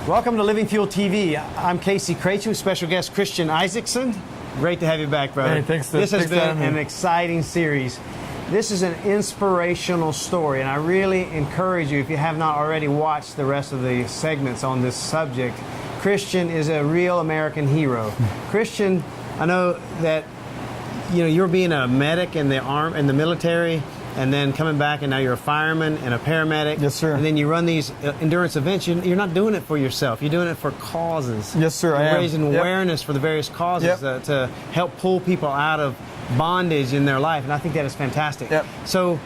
Welcome to Living Fuel TV. I'm Craichy with special guest Christian Isakson. Great to have you back, brother. Hey, thanks. This has been an exciting series. This is an inspirational story, and I really encourage you, if you have not already watched the rest of the segments on this subject, Christian is a real American hero. Christian, I know that you're being a medic in the military, and then coming back, and now you're a fireman and a paramedic. Yes, sir. And then you run these endurance events. You're not doing it for yourself. You're doing it for causes. Yes, sir. You're raising awareness for the various causes to help pull people out of bondage in their life, and I think that is fantastic. So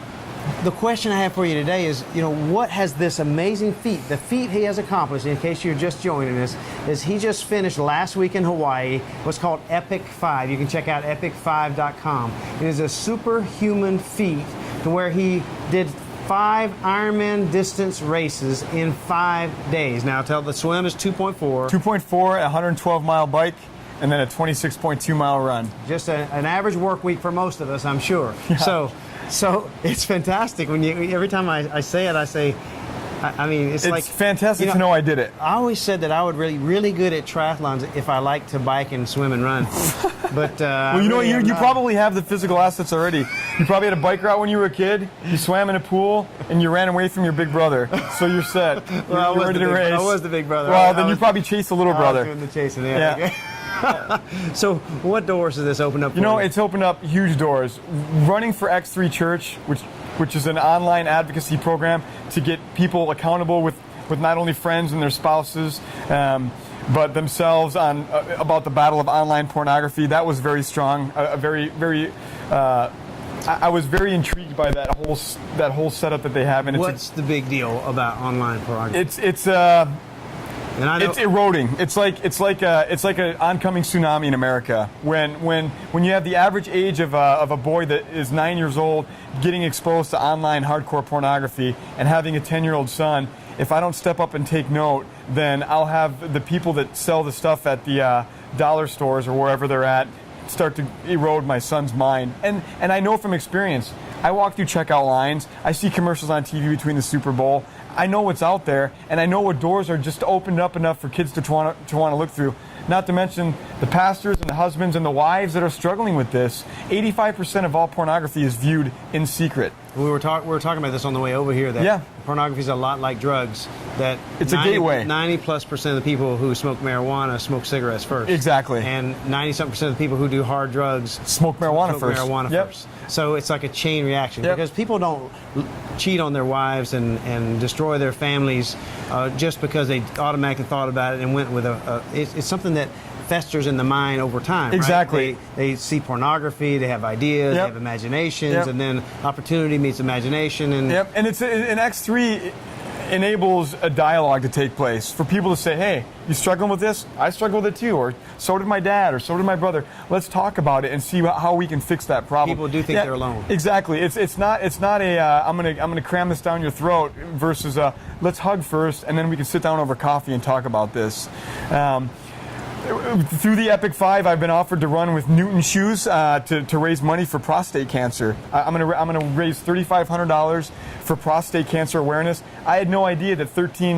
the question I have for you today is, what has this amazing feat, the feat he has accomplished, in case you're just joining us, is he just finished last week in Hawaii what's called Epic 5. You can check out epic5.com. It is a superhuman feat to where he did 5 Ironman distance races in 5 days. Now, the swim is 2.4. 2.4, a 112-mile bike, and then a 26.2-mile run. Just an average work week for most of us, I'm sure. Yeah. So it's fantastic. Every time I say it, it's like fantastic to know I did it. I always said that I would really good at triathlons if I liked to bike and swim and run. But well, you probably have the physical assets already. You probably had a bike route when you were a kid. You swam in a pool and you ran away from your big brother. So you're set. Well, you're ready to race. I was the big brother. Well, then you probably chased the little brother. I was doing the chasing. Yeah. So what doors does this open up for you? It's opened up huge doors. Running for X3 Church, which is an online advocacy program to get people accountable with not only friends and their spouses, but themselves about the battle of online pornography. That was very strong. I was very intrigued by that whole setup that they have. And what's the big deal about online pornography? It's eroding. It's like an oncoming tsunami in America. When you have the average age of a boy that is 9 years old getting exposed to online hardcore pornography and having a 10-year-old son, if I don't step up and take note, then I'll have the people that sell the stuff at the dollar stores or wherever they're at start to erode my son's mind. And I know from experience. I walk through checkout lines. I see commercials on TV between the Super Bowl. I know what's out there, and I know what doors are just opened up enough for kids to want to look through. Not to mention the pastors and the husbands and the wives that are struggling with this. 85% of all pornography is viewed in secret. We were talking about this on the way over here. That pornography is a lot like drugs. That it's a gateway. 90+% of the people who smoke marijuana smoke cigarettes first. Exactly. And 90-something% of the people who do hard drugs smoke marijuana first. So it's like a chain reaction because people don't cheat on their wives and destroy their families just because they automatically thought about it and went with it's something that festers in the mind over time. Exactly. Right? They see pornography, they have ideas, they have imaginations, and then opportunity meets imagination. And and it's an X3 enables a dialogue to take place for people to say, hey, you struggling with this? I struggle with it too, or so did my dad, or so did my brother. Let's talk about it and see how we can fix that problem. People do think they're alone. Exactly. It's not a I'm gonna cram this down your throat versus let's hug first and then we can sit down over coffee and talk about this. Through the Epic 5, I've been offered to run with Newton shoes to raise money for prostate cancer. I'm gonna raise $3,500 for prostate cancer awareness. I had no idea that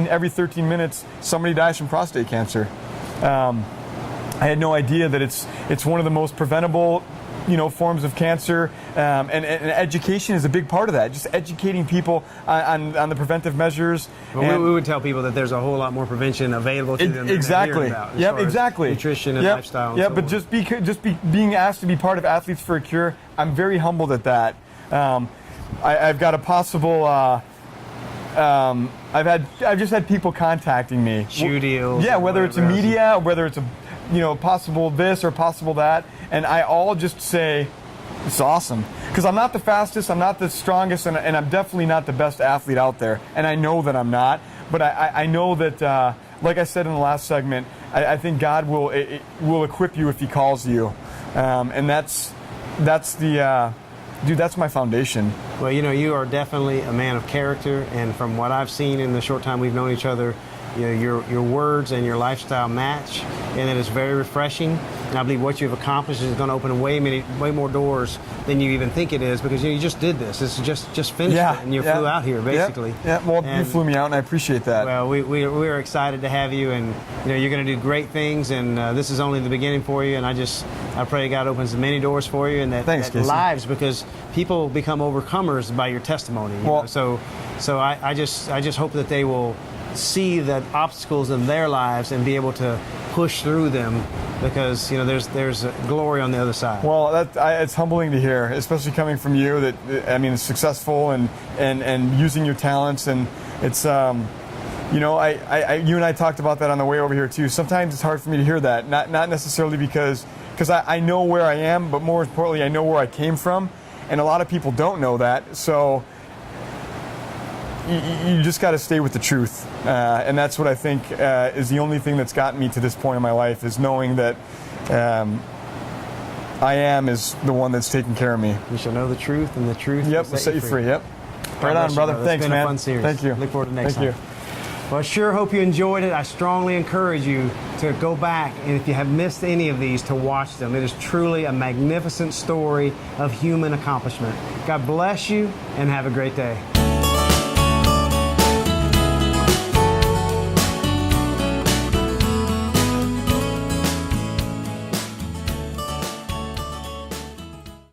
every 13 minutes somebody dies from prostate cancer. I had no idea that it's one of the most preventable forms of cancer, and education is a big part of that. Just educating people on the preventive measures. Well, we would tell people that there's a whole lot more prevention available to them. Exactly. Exactly. Nutrition and lifestyle. Yeah, but just being asked to be part of Athletes for a Cure, I'm very humbled at that. I've got a possible. I've just had people contacting me. Shoe deals. Yeah, whether it's a media, whether it's a possible this or possible that, and I all just say it's awesome because I'm not the fastest, I'm not the strongest, and I'm definitely not the best athlete out there, and I know that I'm not. But I know that, like I said in the last segment, I think God will equip you if He calls you, and that's my foundation. Well, you are definitely a man of character, and from what I've seen in the short time we've known each other, your words and your lifestyle match, and it is very refreshing. And I believe what you've accomplished is going to open way more doors than you even think it is, because you just did this. This is just finished it, and you flew out here basically. Yeah. Well, you flew me out, and I appreciate that. Well, we're excited to have you, and you're going to do great things, and this is only the beginning for you. And I pray God opens many doors for you, and that lives, because people become overcomers by your testimony. So I just hope that they will see the obstacles in their lives and be able to push through them, because there's glory on the other side. Well, it's humbling to hear, especially coming from you. That it's successful and using your talents, and it's you and I talked about that on the way over here too. Sometimes it's hard for me to hear that, not necessarily because I know where I am, but more importantly, I know where I came from, and a lot of people don't know that. So you just got to stay with the truth, and that's what I think is the only thing that's gotten me to this point in my life, is knowing that I am is the one that's taking care of me. You shall know the truth, and the truth will set you free. Yep. Right on, brother. Thanks, man. It's been a fun series. Thank you. Look forward to next time. Thank you. Well, I sure hope you enjoyed it. I strongly encourage you to go back, and if you have missed any of these, to watch them. It is truly a magnificent story of human accomplishment. God bless you, and have a great day.